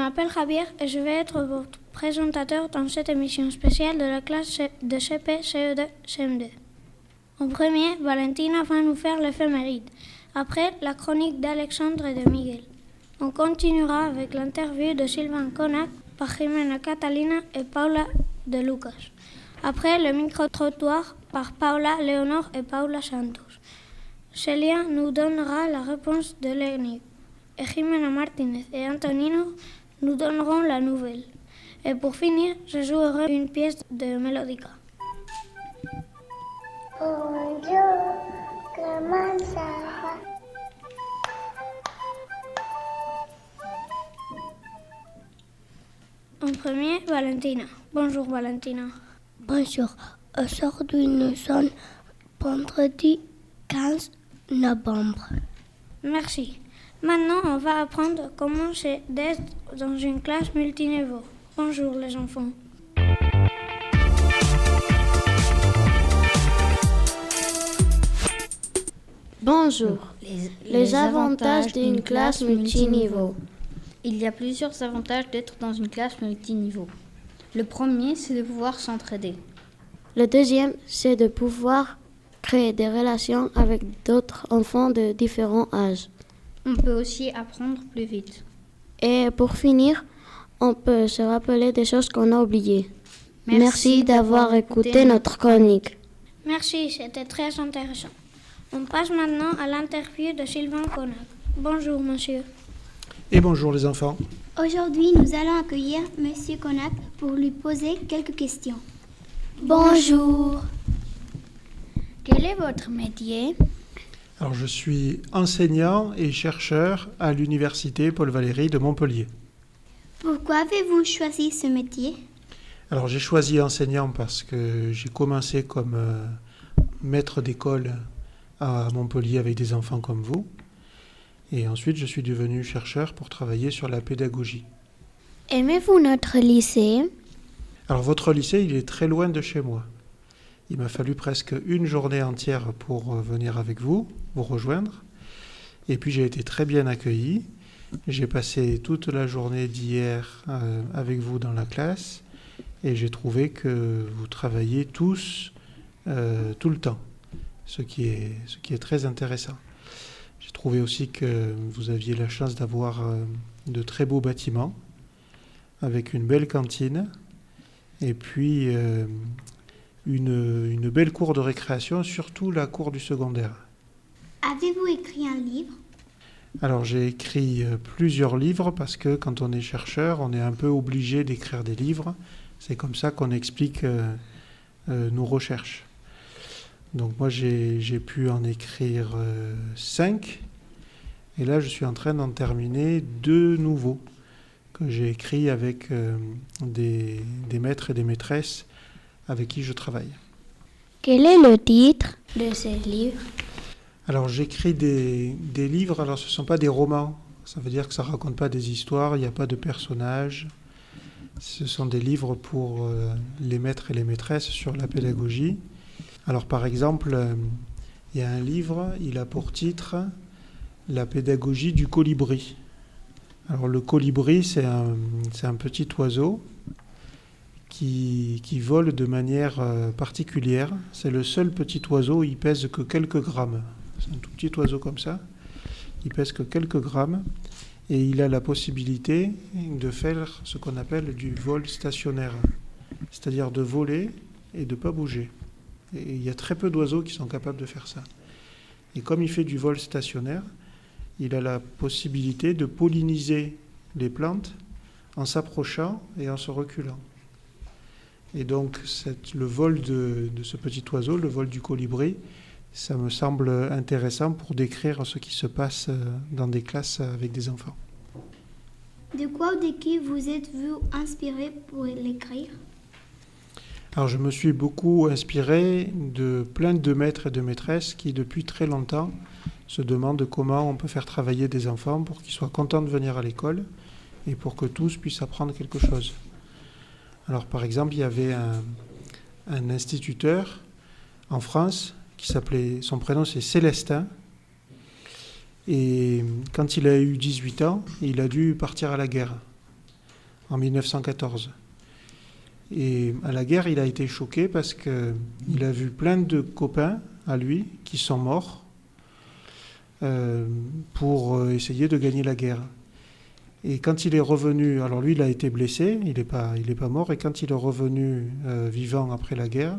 m'appelle Javier et je vais être votre présentateur dans cette émission spéciale de la classe de CP, CE2, CM2. En premier, Valentina va nous faire l'éphéméride. Après, la chronique d'Alexandre et de Miguel. On continuera avec l'interview de Sylvain Connac par Jimena Catalina et Paula de Lucas. Après, le micro-trottoir par Paula, Léonore et Paula Santos. Célia nous donnera la réponse de l'énigme. Et Jimena Martinez et Antonino nous donneront la nouvelle. Et pour finir, je jouerai une pièce de Melodica. Bonjour, comment ça va? En premier, Valentina. Bonjour Valentina. Bonjour, aujourd'hui nous sommes vendredi 15 novembre. Merci. Maintenant, on va apprendre comment c'est d'être dans une classe multiniveau. Bonjour les enfants. Bonjour. Les avantages d'une classe multiniveau. Il y a plusieurs avantages d'être dans une classe multiniveau. Le premier, c'est de pouvoir s'entraider. Le deuxième, c'est de pouvoir créer des relations avec d'autres enfants de différents âges. On peut aussi apprendre plus vite. Et pour finir, on peut se rappeler des choses qu'on a oubliées. Merci d'avoir écouté notre chronique. Merci, c'était très intéressant. On passe maintenant à l'interview de Sylvain Connac. Bonjour monsieur. Et bonjour les enfants. Aujourd'hui, nous allons accueillir Monsieur Connac pour lui poser quelques questions. Bonjour. Quel est votre métier? Alors je suis enseignant et chercheur à l'université Paul Valéry de Montpellier. Pourquoi avez-vous choisi ce métier? Alors j'ai choisi enseignant parce que j'ai commencé comme maître d'école à Montpellier avec des enfants comme vous. Et ensuite je suis devenu chercheur pour travailler sur la pédagogie. Aimez-vous notre lycée? Alors votre lycée, il est très loin de chez moi. Il m'a fallu presque une journée entière pour venir avec vous rejoindre. Et puis j'ai été très bien accueilli. J'ai passé toute la journée d'hier avec vous dans la classe et j'ai trouvé que vous travailliez tous tout le temps, ce qui est très intéressant. J'ai trouvé aussi que vous aviez la chance d'avoir de très beaux bâtiments avec une belle cantine et puis une belle cour de récréation, surtout la cour du secondaire. Avez-vous écrit un livre? Alors j'ai écrit plusieurs livres parce que quand on est chercheur, on est un peu obligé d'écrire des livres. C'est comme ça qu'on explique nos recherches. Donc moi j'ai pu en écrire 5 et là je suis en train d'en terminer 2 nouveaux que j'ai écrits avec des maîtres et des maîtresses avec qui je travaille. Quel est le titre de ces livres? Alors j'écris des livres, alors ce ne sont pas des romans, ça veut dire que ça ne raconte pas des histoires, il n'y a pas de personnages. Ce sont des livres pour les maîtres et les maîtresses sur la pédagogie. Alors par exemple, il y a un livre, il a pour titre « La pédagogie du colibri ». Alors le colibri, c'est un petit oiseau qui vole de manière particulière. C'est le seul petit oiseau, il pèse que quelques grammes. C'est un tout petit oiseau comme ça, il pèse que quelques grammes et il a la possibilité de faire ce qu'on appelle du vol stationnaire, c'est-à-dire de voler et de ne pas bouger. Et il y a très peu d'oiseaux qui sont capables de faire ça. Et comme il fait du vol stationnaire, il a la possibilité de polliniser les plantes en s'approchant et en se reculant. Et donc le vol de ce petit oiseau, le vol du colibri, ça me semble intéressant pour décrire ce qui se passe dans des classes avec des enfants. De quoi ou de qui vous êtes-vous inspiré pour l'écrire? Alors je me suis beaucoup inspiré de plein de maîtres et de maîtresses qui depuis très longtemps se demandent comment on peut faire travailler des enfants pour qu'ils soient contents de venir à l'école et pour que tous puissent apprendre quelque chose. Alors par exemple, il y avait un instituteur en France qui s'appelait, son prénom c'est Célestin, et quand il a eu 18 ans, il a dû partir à la guerre. en 1914. Et à la guerre, il a été choqué parce qu'il a vu plein de copains à lui qui sont morts pour essayer de gagner la guerre. Et quand il est revenu, alors lui il a été blessé, il n'est pas mort, et quand il est revenu vivant après la guerre,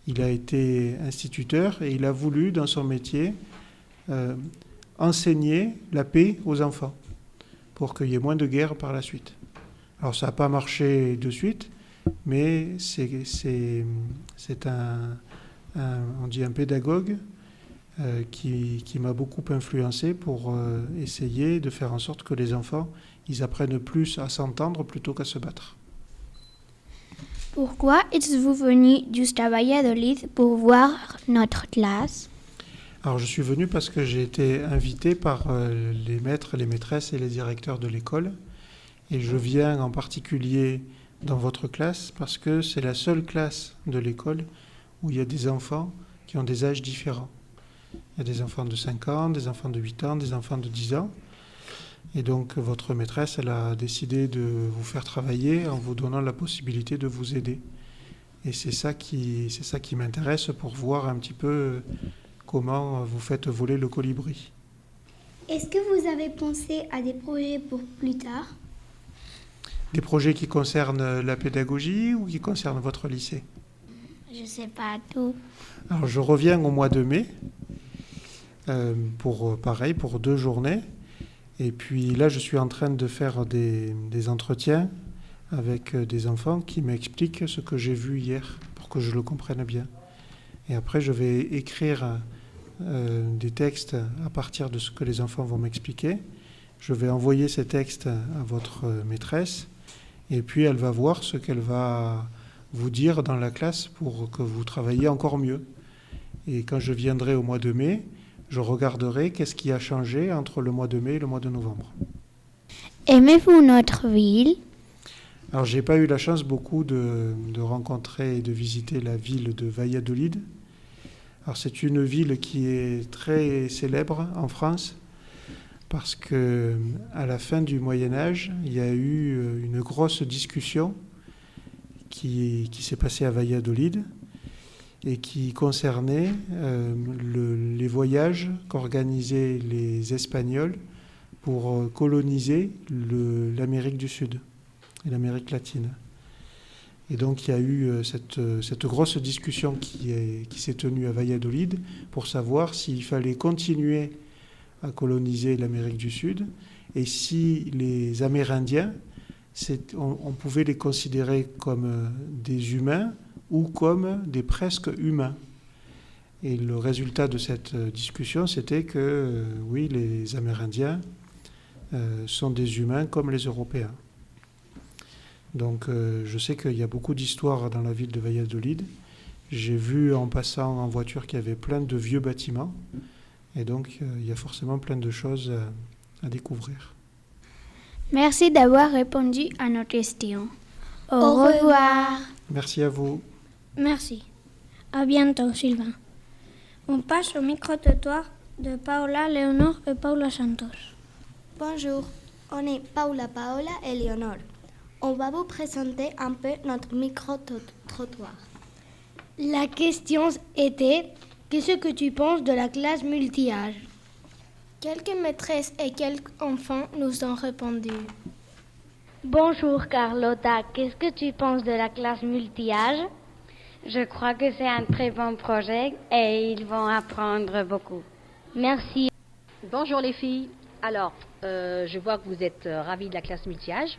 il a été instituteur et il a voulu dans son métier enseigner la paix aux enfants pour qu'il y ait moins de guerre par la suite. Alors ça n'a pas marché de suite, mais c'est on dit un pédagogue qui m'a beaucoup influencé pour essayer de faire en sorte que les enfants ils apprennent plus à s'entendre plutôt qu'à se battre. Pourquoi êtes-vous venu jusqu'à Valladolid pour voir notre classe? Alors je suis venu parce que j'ai été invité par les maîtres, les maîtresses et les directeurs de l'école. Et je viens en particulier dans votre classe parce que c'est la seule classe de l'école où il y a des enfants qui ont des âges différents. Il y a des enfants de 5 ans, des enfants de 8 ans, des enfants de 10 ans. Et donc votre maîtresse, elle a décidé de vous faire travailler en vous donnant la possibilité de vous aider. Et c'est ça qui m'intéresse pour voir un petit peu comment vous faites voler le colibri. Est-ce que vous avez pensé à des projets pour plus tard? Des projets qui concernent la pédagogie ou qui concernent votre lycée? Je sais pas tout. Alors je reviens au mois de mai pour 2 journées. Et puis là, je suis en train de faire des entretiens avec des enfants qui m'expliquent ce que j'ai vu hier pour que je le comprenne bien. Et après, je vais écrire des textes à partir de ce que les enfants vont m'expliquer. Je vais envoyer ces textes à votre maîtresse et puis elle va voir ce qu'elle va vous dire dans la classe pour que vous travailliez encore mieux. Et quand je viendrai au mois de mai, je regarderai qu'est-ce qui a changé entre le mois de mai et le mois de novembre. Aimez-vous notre ville? Alors, j'ai pas eu la chance beaucoup de rencontrer et de visiter la ville de Valladolid. Alors, c'est une ville qui est très célèbre en France parce que à la fin du Moyen-Âge, il y a eu une grosse discussion qui s'est passée à Valladolid et qui concernait les voyages qu'organisaient les Espagnols pour coloniser l'Amérique du Sud et l'Amérique latine. Et donc il y a eu cette grosse discussion qui s'est tenue à Valladolid pour savoir s'il fallait continuer à coloniser l'Amérique du Sud et si les Amérindiens, on pouvait les considérer comme des humains ou comme des presque humains. Et le résultat de cette discussion, c'était que oui, les Amérindiens sont des humains comme les Européens. Donc je sais qu'il y a beaucoup d'histoires dans la ville de Valladolid. J'ai vu en passant en voiture qu'il y avait plein de vieux bâtiments. Et donc il y a forcément plein de choses à découvrir. Merci d'avoir répondu à nos questions. Au revoir. Merci à vous. Merci. À bientôt, Sylvain. On passe au micro-trottoir de Paola, Léonore et Paula Santos. Bonjour, on est Paula et Léonore. On va vous présenter un peu notre micro-trottoir. La question était, qu'est-ce que tu penses de la classe multi-âge? Quelques maîtresses et quelques enfants nous ont répondu. Bonjour Carlotta, qu'est-ce que tu penses de la classe multi-âge? Je crois que c'est un très bon projet et ils vont apprendre beaucoup. Merci. Bonjour les filles. Alors, je vois que vous êtes ravies de la classe multi-âge.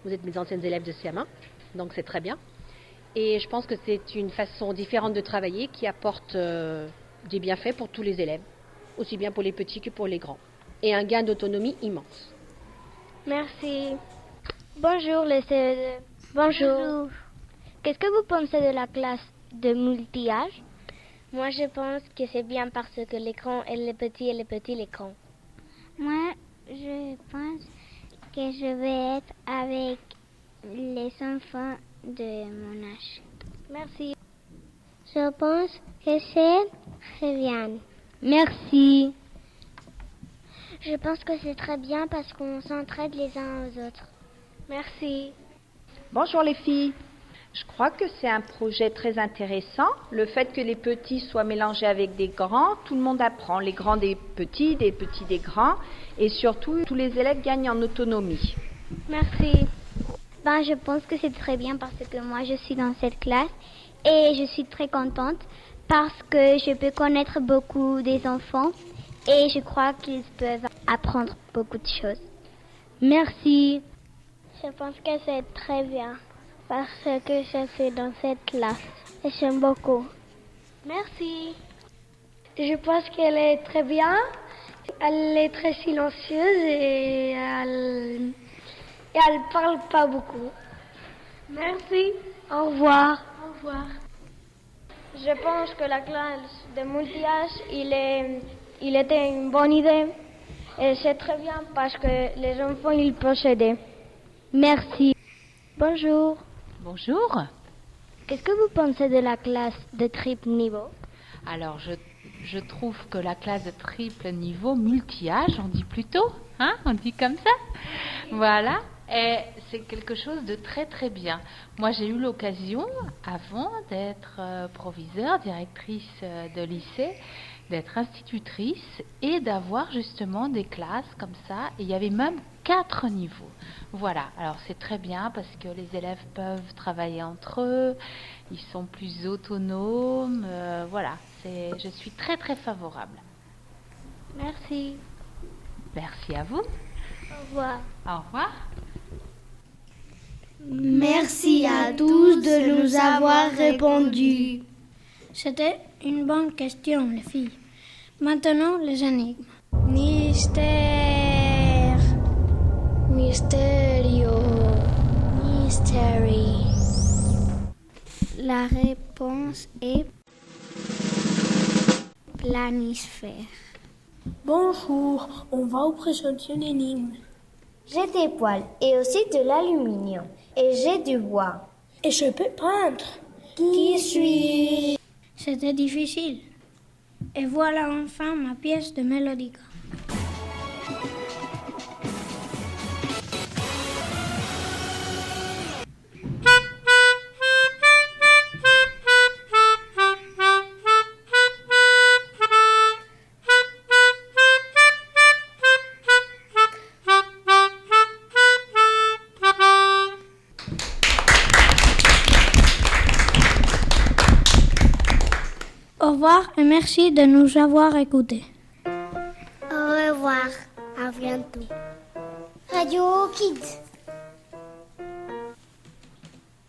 Vous êtes mes anciennes élèves de CM1, donc c'est très bien. Et je pense que c'est une façon différente de travailler qui apporte des bienfaits pour tous les élèves, aussi bien pour les petits que pour les grands. Et un gain d'autonomie immense. Merci. Bonjour les CE2. Bonjour. Qu'est-ce que vous pensez de la classe de multi-âge? Moi, je pense que c'est bien parce que l'écran est le petit et le petit l'écran. Moi, je pense que je vais être avec les enfants de mon âge. Merci. Je pense que c'est très bien. Merci. Je pense que c'est très bien parce qu'on s'entraide les uns aux autres. Merci. Bonjour les filles. Je crois que c'est un projet très intéressant. Le fait que les petits soient mélangés avec des grands, tout le monde apprend. Les grands des petits des grands. Et surtout, tous les élèves gagnent en autonomie. Merci. Je pense que c'est très bien parce que moi, je suis dans cette classe et je suis très contente parce que je peux connaître beaucoup des enfants et je crois qu'ils peuvent apprendre beaucoup de choses. Merci. Je pense que c'est très bien parce que je suis dans cette classe et j'aime beaucoup. Merci. Je pense qu'elle est très bien. Elle est très silencieuse et elle parle pas beaucoup. Merci. Au revoir. Au revoir. Je pense que la classe de multi-âge, il était une bonne idée. Et c'est très bien parce que les enfants, ils peuvent s'aider. Merci. Bonjour. Bonjour. Qu'est-ce que vous pensez de la classe de triple niveau? Alors, je trouve que la classe de triple niveau, multi-âge, on dit plutôt, hein, on dit comme ça. Voilà. Et c'est quelque chose de très très bien. Moi j'ai eu l'occasion avant d'être proviseure, directrice de lycée, d'être institutrice et d'avoir justement des classes comme ça. Et il y avait même 4 niveaux. Voilà, alors c'est très bien parce que les élèves peuvent travailler entre eux, ils sont plus autonomes. Voilà, je suis très très favorable. Merci. Merci à vous. Au revoir. Au revoir. Merci à tous de nous avoir répondu. C'était une bonne question, les filles. Maintenant, les énigmes. Mystère. Mysterio. Mystery. La réponse est planisphère. Bonjour, on va vous présenter une énigme. J'ai des poils et aussi de l'aluminium. Et j'ai du bois. Et je peux peindre. Qui suis-je? C'était difficile. Et voilà enfin ma pièce de Mélodica. Au revoir et merci de nous avoir écoutés. Au revoir, à bientôt. Radio Kids.